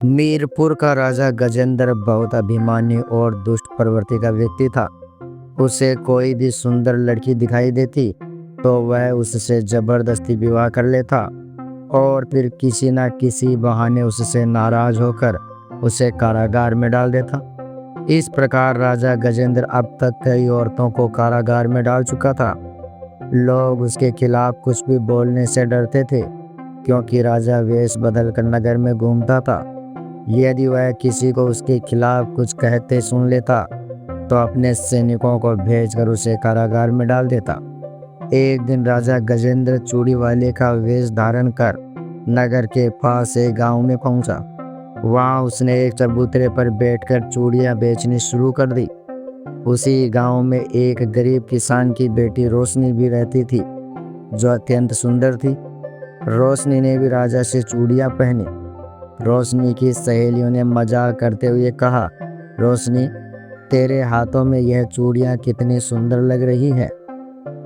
मीरपुर का राजा गजेंद्र बहुत अभिमानी और दुष्ट प्रवृत्ति का व्यक्ति था। उसे कोई भी सुंदर लड़की दिखाई देती तो वह उससे जबरदस्ती विवाह कर लेता और फिर किसी न किसी बहाने उससे नाराज होकर उसे कारागार में डाल देता। इस प्रकार राजा गजेंद्र अब तक कई औरतों को कारागार में डाल चुका था। लोग उसके खिलाफ कुछ भी बोलने से डरते थे, क्योंकि राजा वेश बदलकर नगर में घूमता था। यदि वह किसी को उसके खिलाफ कुछ कहते सुन लेता तो अपने सैनिकों को भेजकर उसे कारागार में डाल देता। एक दिन राजा गजेंद्र चूड़ी वाले का वेश धारण कर नगर के पास एक गांव में पहुंचा। वहां उसने एक चबूतरे पर बैठकर चूड़ियां बेचनी शुरू कर दी। उसी गांव में एक गरीब किसान की बेटी रोशनी भी रहती थी, जो अत्यंत सुंदर थी। रोशनी ने भी राजा से चूड़ियां पहनी। रोशनी की सहेलियों ने मजाक करते हुए कहा, रोशनी, तेरे हाथों में यह चूड़ियां कितनी सुंदर लग रही है।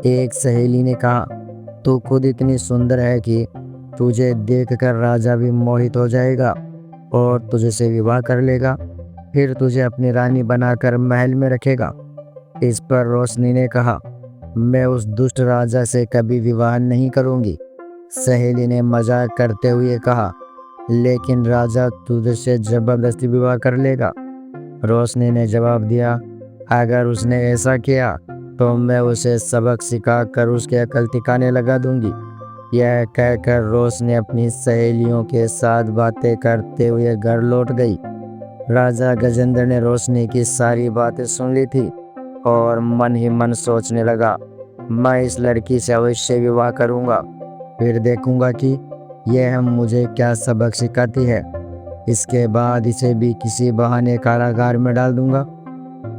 एक सहेली ने कहा, तू खुद इतनी सुंदर है कि तुझे देखकर राजा भी मोहित हो जाएगा और तुझसे विवाह कर लेगा, फिर तुझे अपनी रानी बनाकर महल में रखेगा। इस पर रोशनी ने कहा, मैं उस दुष्ट राजा से कभी विवाह नहीं करूंगी। सहेली ने मजाक करते हुए कहा, लेकिन राजा तुझसे जबरदस्ती विवाह कर लेगा। रोशनी ने जवाब दिया, अगर उसने ऐसा किया तो मैं उसे सबक सिखाकर उसके अकल ठिकाने लगा दूंगी। यह कहकर रोशनी अपनी सहेलियों के साथ बातें करते हुए घर लौट गई। राजा गजेंद्र ने रोशनी की सारी बातें सुन ली थी और मन ही मन सोचने लगा, मैं इस लड़की से अवश्य विवाह करूंगा, फिर देखूंगा कि यह मुझे क्या सबक सिखाती है। इसके बाद इसे भी किसी बहाने कारागार में डाल दूंगा।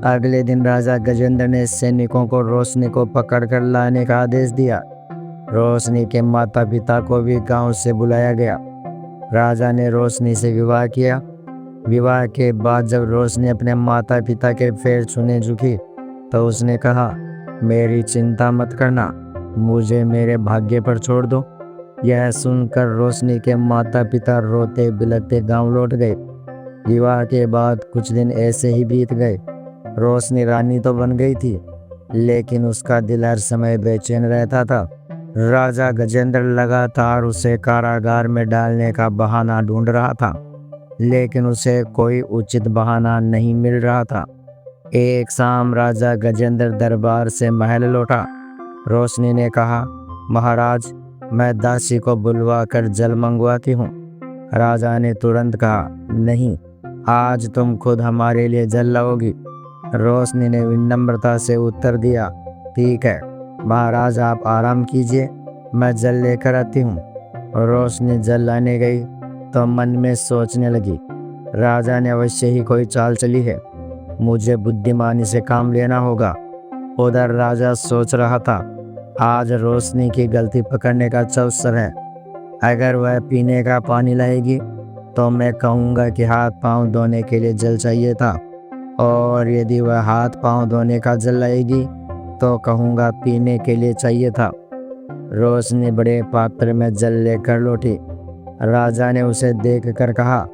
अगले दिन राजा गजेंद्र ने सैनिकों को रोशनी को पकड़कर लाने का आदेश दिया। रोशनी के माता पिता को भी गांव से बुलाया गया। राजा ने रोशनी से विवाह किया। विवाह के बाद जब रोशनी अपने माता पिता के पैर छूने झुकी तो उसने कहा, मेरी चिंता मत करना, मुझे मेरे भाग्य पर छोड़ दो। यह सुनकर रोशनी के माता पिता रोते बिलखते गांव लौट गए। विवाह के बाद कुछ दिन ऐसे ही बीत गए। रोशनी रानी तो बन गई थी, लेकिन उसका दिल हर समय बेचैन रहता था। राजा गजेंद्र लगातार उसे कारागार में डालने का बहाना ढूंढ रहा था, लेकिन उसे कोई उचित बहाना नहीं मिल रहा था। एक शाम राजा गजेंद्र दरबार से महल लौटा। रोशनी ने कहा, महाराज, मैं दासी को बुलवा कर जल मंगवाती हूँ। राजा ने तुरंत कहा, नहीं, आज तुम खुद हमारे लिए जल लाओगी। रोशनी ने विनम्रता से उत्तर दिया, ठीक है महाराज, आप आराम कीजिए, मैं जल लेकर आती हूँ। रोशनी जल लाने गई तो मन में सोचने लगी, राजा ने अवश्य ही कोई चाल चली है, मुझे बुद्धिमानी से काम लेना होगा। उधर राजा सोच रहा था, आज रोशनी की गलती पकड़ने का अच्छा अवसर है। अगर वह पीने का पानी लाएगी तो मैं कहूँगा कि हाथ पांव धोने के लिए जल चाहिए था, और यदि वह हाथ पांव धोने का जल लाएगी तो कहूँगा पीने के लिए चाहिए था। रोशनी बड़े पात्र में जल लेकर लौटी। राजा ने उसे देखकर कहा,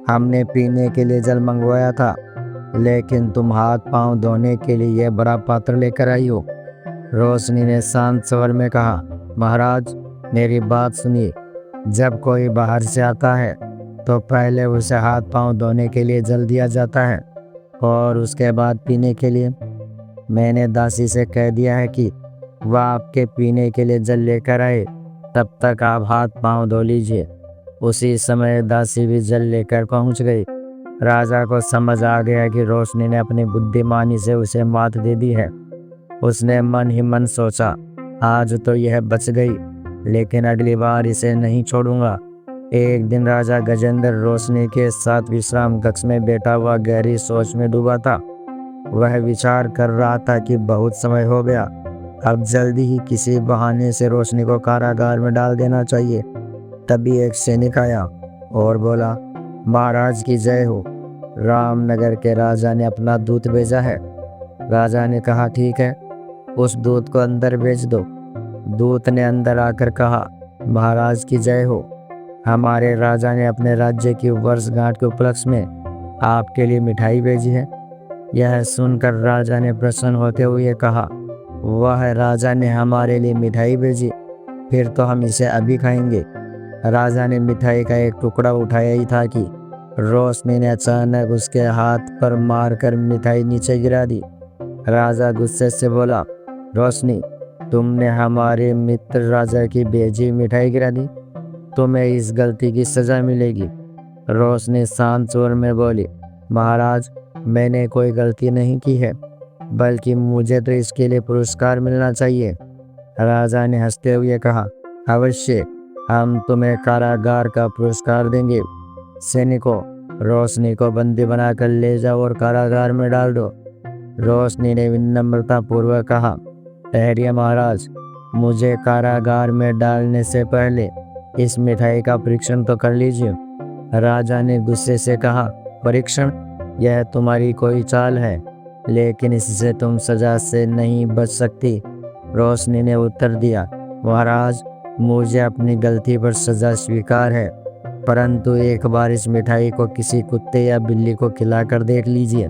हमने पीने के लिए जल मंगवाया था, लेकिन तुम हाथ पांव धोने के लिए यह बड़ा पात्र लेकर आई हो। रोशनी ने शांत स्वर में कहा, महाराज, मेरी बात सुनिए, जब कोई बाहर से आता है तो पहले उसे हाथ पांव धोने के लिए जल दिया जाता है और उसके बाद पीने के लिए। मैंने दासी से कह दिया है कि वह आपके पीने के लिए जल लेकर आए, तब तक आप हाथ पांव धो लीजिए। उसी समय दासी भी जल लेकर पहुंच गई। राजा को समझ आ गया कि रोशनी ने अपनी बुद्धिमानी से उसे मात दे दी है। उसने मन ही मन सोचा, आज तो यह बच गई, लेकिन अगली बार इसे नहीं छोड़ूंगा। एक दिन राजा गजेंद्र रोशनी के साथ विश्राम कक्ष में बैठा हुआ गहरी सोच में डूबा था। वह विचार कर रहा था कि बहुत समय हो गया, अब जल्दी ही किसी बहाने से रोशनी को कारागार में डाल देना चाहिए। तभी एक सैनिक आया और बोला, महाराज की जय हो, रामनगर के राजा ने अपना दूत भेजा है। राजा ने कहा, ठीक है, उस दूत को अंदर भेज दो। दूत ने अंदर आकर कहा, महाराज की जय हो, हमारे राजा ने अपने राज्य की वर्षगांठ के उपलक्ष्य में आपके लिए मिठाई भेजी है। यह सुनकर राजा ने प्रसन्न होते हुए कहा, वह राजा ने हमारे लिए मिठाई भेजी, फिर तो हम इसे अभी खाएंगे। राजा ने मिठाई का एक टुकड़ा उठाया ही था कि रोशनी ने अचानक उसके हाथ पर मारकर मिठाई नीचे गिरा दी। राजा गुस्से से बोला, रोशनी, तुमने हमारे मित्र राजा की भेजी मिठाई गिरा दी, तुम्हें इस गलती की सजा मिलेगी। रोशनी शांत स्वर में बोली, महाराज, मैंने कोई गलती नहीं की है, बल्कि मुझे तो इसके लिए पुरस्कार मिलना चाहिए। राजा ने हंसते हुए कहा, अवश्य, हम तुम्हें कारागार का पुरस्कार देंगे। सैनिकों, रोशनी को बंदी बनाकर ले जाओ और कारागार में डाल दो। रोशनी ने विनम्रता पूर्वक कहा, ठहरिए महाराज, मुझे कारागार में डालने से पहले इस मिठाई का परीक्षण तो कर लीजिए। राजा ने गुस्से से कहा, परीक्षण? यह तुम्हारी कोई चाल है, लेकिन इससे तुम सजा से नहीं बच सकती। रोशनी ने उत्तर दिया, महाराज, मुझे अपनी गलती पर सजा स्वीकार है, परंतु एक बार इस मिठाई को किसी कुत्ते या बिल्ली को खिलाकर देख लीजिए।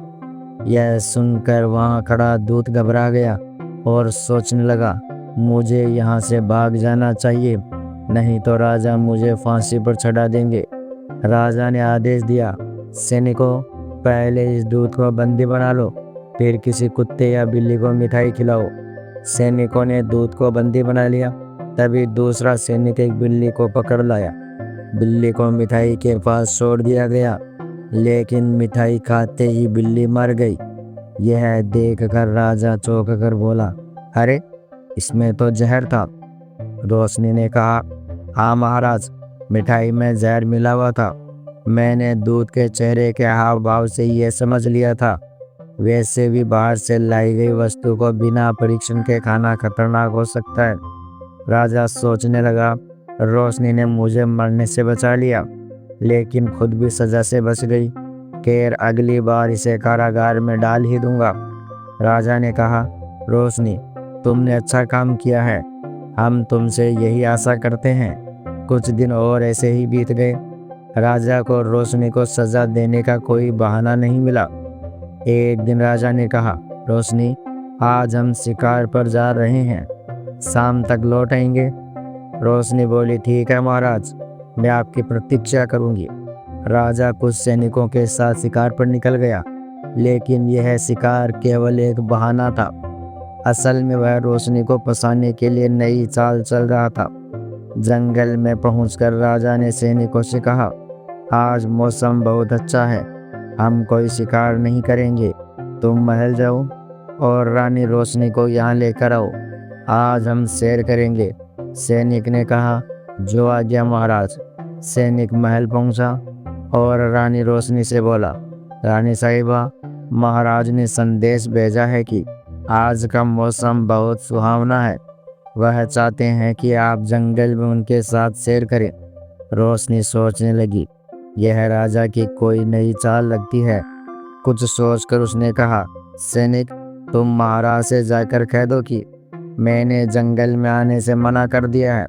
यह सुनकर वहाँ खड़ा दूत घबरा गया और सोचने लगा, मुझे यहाँ से भाग जाना चाहिए, नहीं तो राजा मुझे फांसी पर चढ़ा देंगे। राजा ने आदेश दिया, सैनिकों, पहले इस दूत को बंदी बना लो, फिर किसी कुत्ते या बिल्ली को मिठाई खिलाओ। सैनिकों ने दूत को बंदी बना लिया। तभी दूसरा सैनिक एक बिल्ली को पकड़ लाया। बिल्ली को मिठाई के पास छोड़ दिया गया, लेकिन मिठाई खाते ही बिल्ली मर गई। यह देखकर राजा चौंक कर बोला, अरे, इसमें तो जहर था। रोशनी ने कहा, हाँ महाराज, मिठाई में जहर मिला हुआ था। मैंने दूध के चेहरे के हाव भाव से यह समझ लिया था। वैसे भी बाहर से लाई गई वस्तु को बिना परीक्षण के खाना खतरनाक हो सकता है। राजा सोचने लगा, रोशनी ने मुझे मरने से बचा लिया, लेकिन खुद भी सजा से बच गई। खैर, अगली बार इसे कारागार में डाल ही दूंगा। राजा ने कहा, रोशनी, तुमने अच्छा काम किया है, हम तुमसे यही आशा करते हैं। कुछ दिन और ऐसे ही बीत गए। राजा को रोशनी को सजा देने का कोई बहाना नहीं मिला। एक दिन राजा ने कहा, रोशनी, आज हम शिकार पर जा रहे हैं, शाम तक लौट आएंगे। रोशनी बोली, ठीक है महाराज, मैं आपकी प्रतीक्षा करूंगी। राजा कुछ सैनिकों के साथ शिकार पर निकल गया, लेकिन यह शिकार केवल एक बहाना था। असल में वह रोशनी को फंसाने के लिए नई चाल चल रहा था। जंगल में पहुंचकर राजा ने सैनिकों से कहा, आज मौसम बहुत अच्छा है, हम कोई शिकार नहीं करेंगे। तुम महल जाओ और रानी रोशनी को यहाँ लेकर आओ, आज हम सैर करेंगे। सैनिक ने कहा, जो आज्ञा महाराज। सैनिक महल पहुंचा और रानी रोशनी से बोला, रानी साहिबा, महाराज ने संदेश भेजा है कि आज का मौसम बहुत सुहावना है। वह चाहते हैं कि आप जंगल में उनके साथ सैर करें। रोशनी सोचने लगी, यह राजा की कोई नई चाल लगती है। कुछ सोचकर उसने कहा, सैनिक, तुम महाराज से जाकर कह दो कि मैंने जंगल में आने से मना कर दिया है।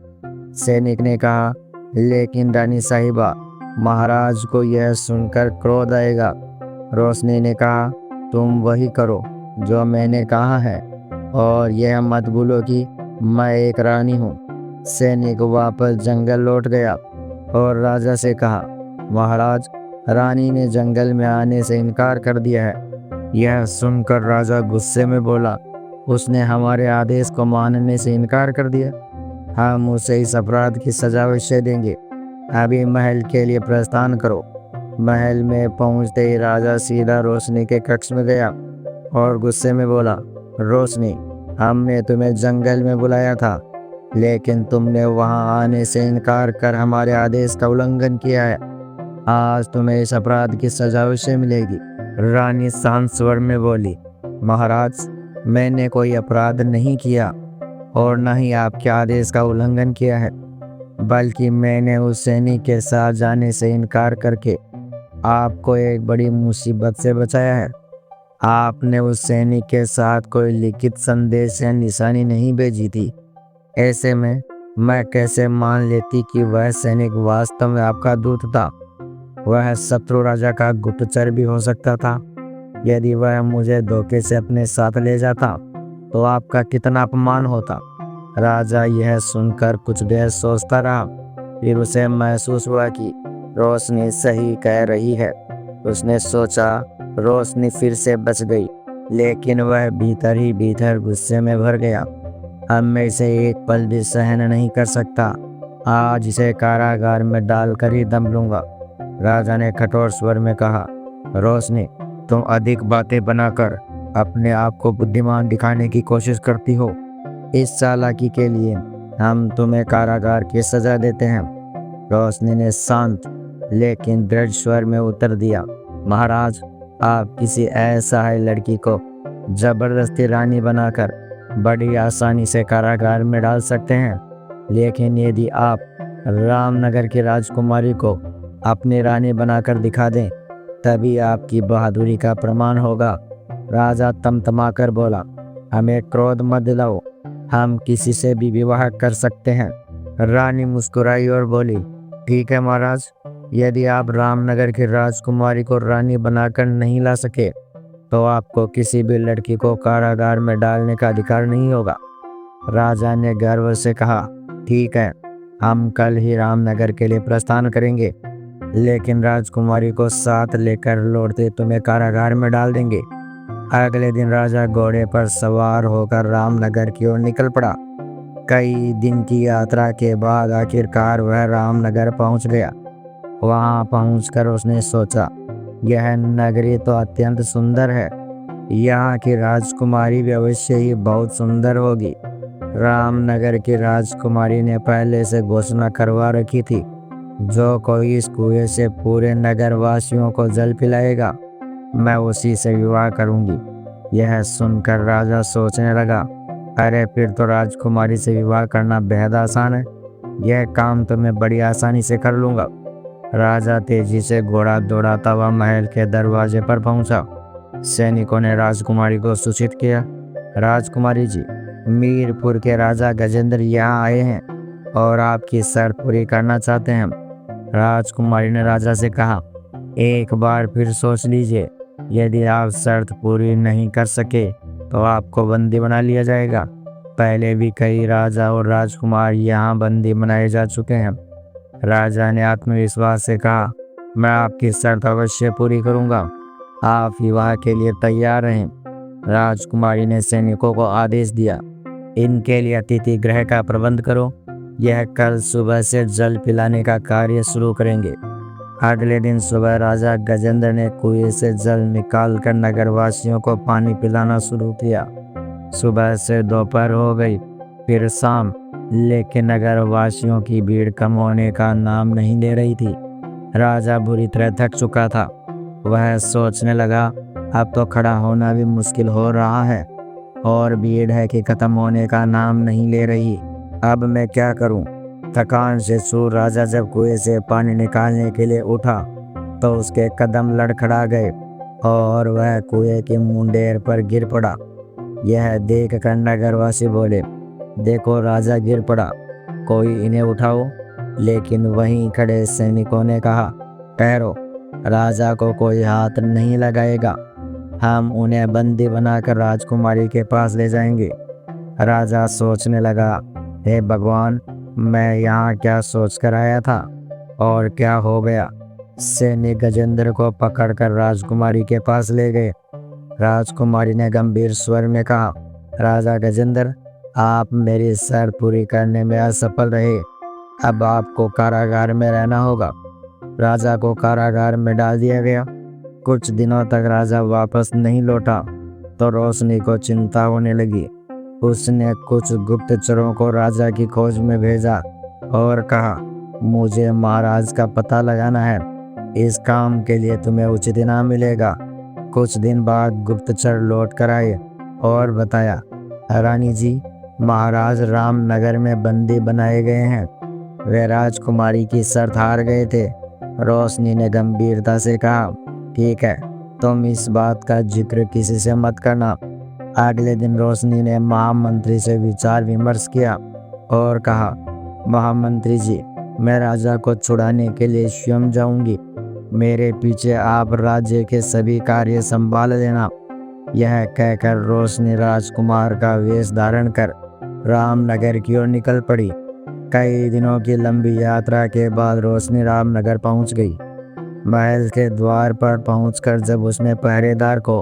सैनिक ने कहा, लेकिन रानी साहिबा, महाराज को यह सुनकर क्रोध आएगा। रोशनी ने कहा, तुम वही करो जो मैंने कहा है, और यह मत भूलो कि मैं एक रानी हूँ। सैनिक वापस जंगल लौट गया और राजा से कहा, महाराज, रानी ने जंगल में आने से इनकार कर दिया है। यह सुनकर राजा गुस्से में बोला, उसने हमारे आदेश को मानने से इनकार कर दिया, हम उसे इस अपराध की सजा अवश्य देंगे। अभी महल के लिए प्रस्थान करो। महल में पहुंचते ही राजा सीधा रोशनी के कक्ष में गया और गुस्से में बोला, रोशनी, हमने तुम्हें जंगल में बुलाया था, लेकिन तुमने वहां आने से इनकार कर हमारे आदेश का उल्लंघन किया है। आज तुम्हें इस अपराध की सजा अवश्य मिलेगी। रानी शांत स्वर में बोली, महाराज, मैंने कोई अपराध नहीं किया और न ही आपके आदेश का उल्लंघन किया है, बल्कि मैंने उस सैनिक के साथ जाने से इनकार करके आपको एक बड़ी मुसीबत से बचाया है। आपने उस सैनिक के साथ कोई लिखित संदेश या निशानी नहीं भेजी थी। ऐसे में मैं कैसे मान लेती कि वह सैनिक वास्तव में आपका दूत था। वह शत्रु राजा का गुप्तचर भी हो सकता था। यदि वह मुझे धोखे से अपने साथ ले जाता तो आपका कितना अपमान होता। राजा यह सुनकर कुछ देर सोचता रहा। फिर उसे महसूस हुआ कि रोशनी सही कह रही है। उसने सोचा रोशनी फिर से बच गई, लेकिन वह भीतर ही भीतर गुस्से में भर गया। अब मैं इसे एक पल भी सहन नहीं कर सकता। आज इसे कारागार में डालकर ही दम लूंगा। राजा ने कठोर स्वर में कहा, रोशनी, तुम अधिक बातें बनाकर अपने आप को बुद्धिमान दिखाने की कोशिश करती हो। इस चालाकी के लिए हम तुम्हें कारागार की सजा देते हैं। रोशनी ने शांत लेकिन दृढ़ स्वर में उत्तर दिया, महाराज, आप किसी असहाय लड़की को जबरदस्ती रानी बनाकर बड़ी आसानी से कारागार में डाल सकते हैं, लेकिन यदि आप रामनगर की राजकुमारी को अपनी रानी बनाकर दिखा दें तभी आपकी बहादुरी का प्रमाण होगा। राजा तमतमाकर बोला, हमें क्रोध मत दिलाओ, हम किसी से भी विवाह कर सकते हैं। रानी मुस्कुराई और बोली, ठीक है महाराज, यदि आप रामनगर की राजकुमारी को रानी बनाकर नहीं ला सके तो आपको किसी भी लड़की को कारागार में डालने का अधिकार नहीं होगा। राजा ने गर्व से कहा, ठीक है, हम कल ही रामनगर के लिए प्रस्थान करेंगे, लेकिन राजकुमारी को साथ लेकर लौटते तुम्हें कारागार में डाल देंगे। अगले दिन राजा घोड़े पर सवार होकर रामनगर की ओर निकल पड़ा। कई दिन की यात्रा के बाद आखिरकार वह रामनगर पहुंच गया। वहां पहुंचकर उसने सोचा, यह नगरी तो अत्यंत सुंदर है। यहाँ की राजकुमारी भी अवश्य ही बहुत सुंदर होगी। रामनगर की राजकुमारी ने पहले से घोषणा करवा रखी थी, जो कोई इस कुएं से पूरे नगर वासियों को जल पिलाएगा, मैं उसी से विवाह करूंगी। यह सुनकर राजा सोचने लगा, अरे फिर तो राजकुमारी से विवाह करना बेहद आसान है। यह काम तो मैं बड़ी आसानी से कर लूंगा। राजा तेजी से घोड़ा दौड़ाता हुआ महल के दरवाजे पर पहुंचा। सैनिकों ने राजकुमारी को सूचित किया, राजकुमारी जी, मीरपुर के राजा गजेंद्र यहाँ आए हैं और आपकी शर्त पूरी करना चाहते हैं। राजकुमारी ने राजा से कहा, एक बार फिर सोच लीजिए, यदि आप शर्त पूरी नहीं कर सके तो आपको बंदी बना लिया जाएगा। पहले भी कई राजा और राजकुमार यहाँ बंदी बनाए जा चुके हैं। राजा ने आत्मविश्वास से कहा, मैं आपकी शर्त अवश्य पूरी करूंगा। आप विवाह के लिए तैयार रहें। राजकुमारी ने सैनिकों को आदेश दिया, इनके लिए अतिथि गृह का प्रबंध करो। यह कल सुबह से जल पिलाने का कार्य शुरू करेंगे। अगले दिन सुबह राजा गजेंद्र ने कुएं से जल निकालकर नगरवासियों को पानी पिलाना शुरू किया। सुबह से दोपहर हो गई, फिर शाम, लेकिन नगरवासियों की भीड़ कम होने का नाम नहीं ले रही थी। राजा बुरी तरह थक चुका था। वह सोचने लगा, अब तो खड़ा होना भी मुश्किल हो रहा है और भीड़ है कि खत्म होने का नाम नहीं ले रही। अब मैं क्या करूं? थकान से चूर राजा जब कुएं से पानी निकालने के लिए उठा तो उसके कदम लड़खड़ा गए और वह कुएं की मुंडेर पर गिर पड़ा। यह देख कर नगरवासी बोले, देखो राजा गिर पड़ा, कोई इन्हें उठाओ। लेकिन वहीं खड़े सैनिकों ने कहा, ठहरो, राजा को कोई हाथ नहीं लगाएगा, हम उन्हें बंदी बनाकर राजकुमारी के पास ले जाएंगे। राजा सोचने लगा, हे भगवान, मैं यहाँ क्या सोच कर आया था और क्या हो गया। सैनिक गजेंद्र को पकड़कर राजकुमारी के पास ले गए। राजकुमारी ने गंभीर स्वर में कहा, राजा गजेंद्र, आप मेरी शर्त पूरी करने में असफल रहे, अब आपको कारागार में रहना होगा। राजा को कारागार में डाल दिया गया। कुछ दिनों तक राजा वापस नहीं लौटा तो रोशनी को चिंता होने लगी। उसने कुछ गुप्तचरों को राजा की खोज में भेजा और कहा, मुझे महाराज का पता लगाना है, इस काम के लिए तुम्हें उचित इनाम मिलेगा। कुछ दिन बाद गुप्तचर लौट कर आए और बताया, रानी जी, महाराज रामनगर में बंदी बनाए गए हैं। वे राजकुमारी की शर्त हार गए थे। रोशनी ने गंभीरता से कहा, ठीक है, तुम इस बात का जिक्र किसी से मत करना। अगले दिन रोशनी ने महामंत्री से विचार विमर्श किया और कहा, महामंत्री जी, मैं राजा को छुड़ाने के लिए स्वयं जाऊंगी। मेरे पीछे आप राज्य के सभी कार्य संभाल लेना। यह कहकर रोशनी राजकुमार का वेश धारण कर रामनगर की ओर निकल पड़ी। कई दिनों की लंबी यात्रा के बाद रोशनी रामनगर पहुंच गई। महल के द्वार पर पहुंचकर जब उसने पहरेदार को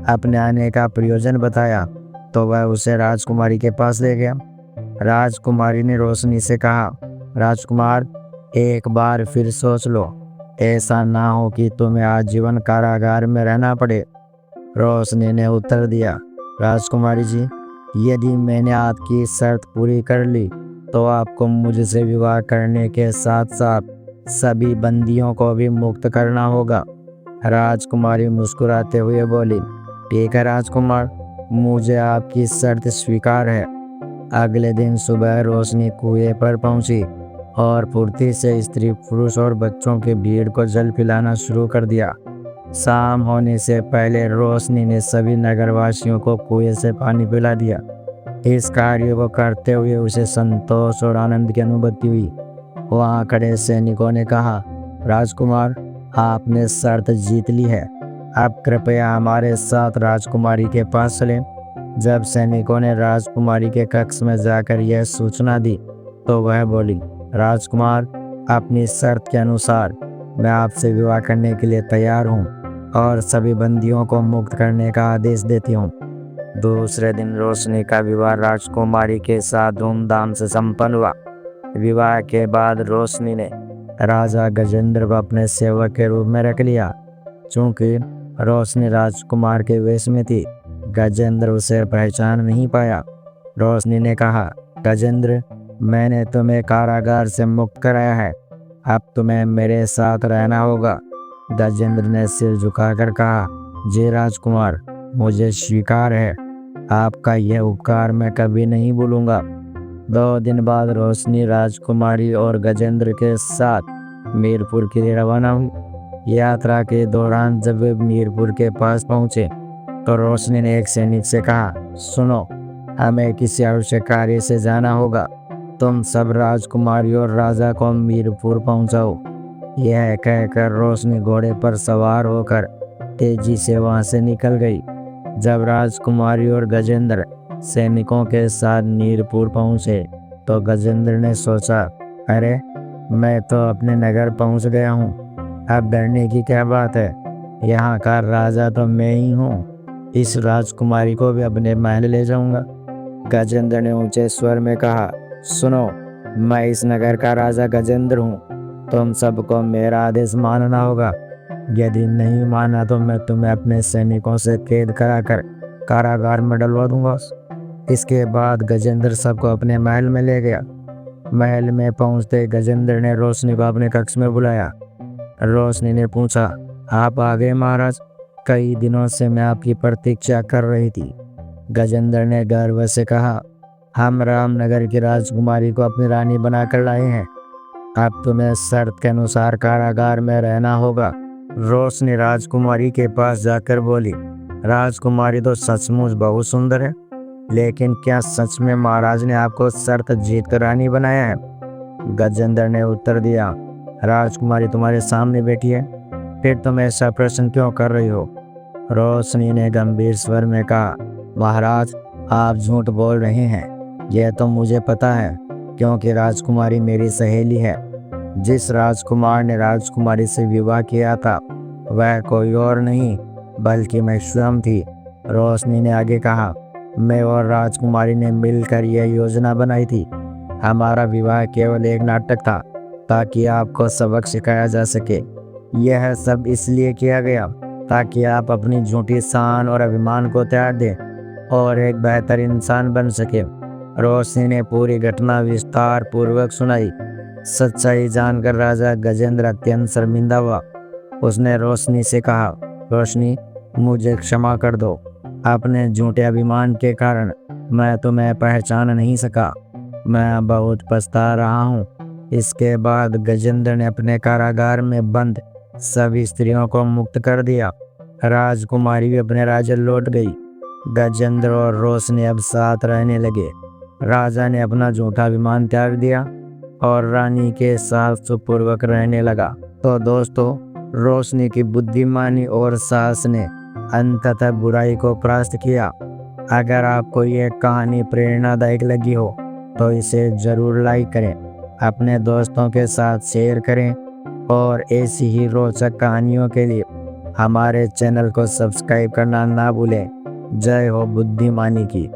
अपने आने का प्रयोजन बताया तो वह उसे राजकुमारी के पास ले गया। राजकुमारी ने रोशनी से कहा, राजकुमार, एक बार फिर सोच लो, ऐसा ना हो कि तुम्हें आजीवन कारागार में रहना पड़े। रोशनी ने उत्तर दिया, राजकुमारी जी, यदि मैंने आपकी शर्त पूरी कर ली तो आपको मुझसे विवाह करने के साथ साथ सभी बंदियों को भी मुक्त करना होगा। राजकुमारी मुस्कुराते हुए बोली, ठीक है राजकुमार, मुझे आपकी शर्त स्वीकार है। अगले दिन सुबह रोशनी कुएं पर पहुंची और फुर्ती से स्त्री, पुरुष और बच्चों के भीड़ को जल पिलाना शुरू कर दिया। शाम होने से पहले रोशनी ने सभी नगरवासियों को कुएं से पानी पिला दिया। इस कार्य को करते हुए उसे संतोष और आनंद की अनुभूति हुई। वहां खड़े सैनिकों ने कहा, राजकुमार, आपने शर्त जीत ली है। अब कृपया हमारे साथ राजकुमारी के पास चलें। जब सैनिकों ने राजकुमारी के कक्ष में जाकर यह सूचना दी तो वह बोली, राजकुमार, अपनी शर्त के अनुसार मैं आपसे विवाह करने के लिए तैयार हूँ और सभी बंदियों को मुक्त करने का आदेश देती हूँ। दूसरे दिन रोशनी का विवाह राजकुमारी के साथ धूमधाम से संपन्न हुआ। विवाह के बाद रोशनी ने राजा गजेंद्र को अपने सेवक के रूप में रख लिया। चूंकि रोशनी राजकुमार के वेश में थी, गजेंद्र उसे पहचान नहीं पाया। रोशनी ने कहा, गजेंद्र, मैंने तुम्हें कारागार से मुक्त कराया है, अब तुम्हें मेरे साथ रहना होगा। गजेंद्र ने सिर झुकाकर कहा, जी राजकुमार, मुझे स्वीकार है, आपका यह उपकार मैं कभी नहीं भूलूंगा। 2 दिन बाद रोशनी राजकुमारी और गजेंद्र के साथ मीरपुर के लिए रवाना हुई। यात्रा के दौरान जब वे मीरपुर के पास पहुंचे तो रोशनी ने एक सैनिक से कहा, सुनो, हमें किसी आवश्यक कार्य से जाना होगा, तुम सब राजकुमारी और राजा को मीरपुर पहुंचाओ। यह कहकर रोशनी घोड़े पर सवार होकर तेजी से वहां से निकल गई। जब राजकुमारी और गजेंद्र सैनिकों के साथ मीरपुर पहुंचे तो गजेंद्र ने सोचा, अरे, मैं तो अपने नगर पहुंच गया हूं, अब डरने की क्या बात है, यहाँ का राजा तो मैं ही हूँ, इस राजकुमारी को भी अपने महल ले जाऊंगा। गजेंद्र ने ऊंचे स्वर में कहा, सुनो, मैं इस नगर का राजा गजेंद्र हूँ, तुम सबको मेरा आदेश मानना होगा। यदि नहीं माना तो मैं तुम्हें अपने सैनिकों से कैद कराकर कारागार में डलवा दूंगा। इसके बाद गजेंद्र सबको अपने महल में ले गया। महल में पहुंचते गजेंद्र ने रोशनी को अपने कक्ष में बुलाया। रोशनी ने पूछा, आप आ गए महाराज, कई दिनों से मैं आपकी प्रतीक्षा कर रही थी। गजेंद्र ने गर्व से कहा, हम रामनगर की राजकुमारी को अपनी रानी बनाकर लाए हैं, अब तुम्हें शर्त के अनुसार कारागार में रहना होगा। रोशनी राजकुमारी के पास जाकर बोली, राजकुमारी तो सचमुच बहुत सुंदर है, लेकिन क्या सच में महाराज ने आपको शर्त जीत कर रानी बनाया है? गजेंद्र ने उत्तर दिया, राजकुमारी तुम्हारे सामने बैठी है, फिर तुम ऐसा प्रश्न क्यों कर रही हो? रोशनी ने गंभीर स्वर में कहा, महाराज, आप झूठ बोल रहे हैं, यह तो मुझे पता है, क्योंकि राजकुमारी मेरी सहेली है। जिस राजकुमार ने राजकुमारी से विवाह किया था वह कोई और नहीं बल्कि मैं स्वयं थी। रोशनी ने आगे कहा, मैं और राजकुमारी ने मिलकर यह योजना बनाई थी। हमारा विवाह केवल एक नाटक था ताकि आपको सबक सिखाया जा सके। यह सब इसलिए किया गया ताकि आप अपनी झूठी शान और अभिमान को त्याग दें और एक बेहतर इंसान बन सके। रोशनी ने पूरी घटना विस्तार पूर्वक सुनाई। सच्चाई जानकर राजा गजेंद्र अत्यंत शर्मिंदा हुआ। उसने रोशनी से कहा, रोशनी, मुझे क्षमा कर दो, अपने झूठे अभिमान के कारण मैं तुम्हें पहचान नहीं सका, मैं बहुत पछता रहा हूँ। इसके बाद गजेंद्र ने अपने कारागार में बंद सभी स्त्रियों को मुक्त कर दिया। राजकुमारी भी अपने राज्य लौट गई। गजेंद्र और रोशनी अब साथ रहने लगे। राजा ने अपना झूठा अभिमान त्याग दिया और रानी के साथ सुखपूर्वक रहने लगा। तो दोस्तों, रोशनी की बुद्धिमानी और साहस ने अंततः बुराई को परास्त किया। अगर आपको ये कहानी प्रेरणादायक लगी हो तो इसे ज़रूर लाइक करें, अपने दोस्तों के साथ शेयर करें और ऐसी ही रोचक कहानियों के लिए हमारे चैनल को सब्सक्राइब करना ना भूलें। जय हो बुद्धिमानी की।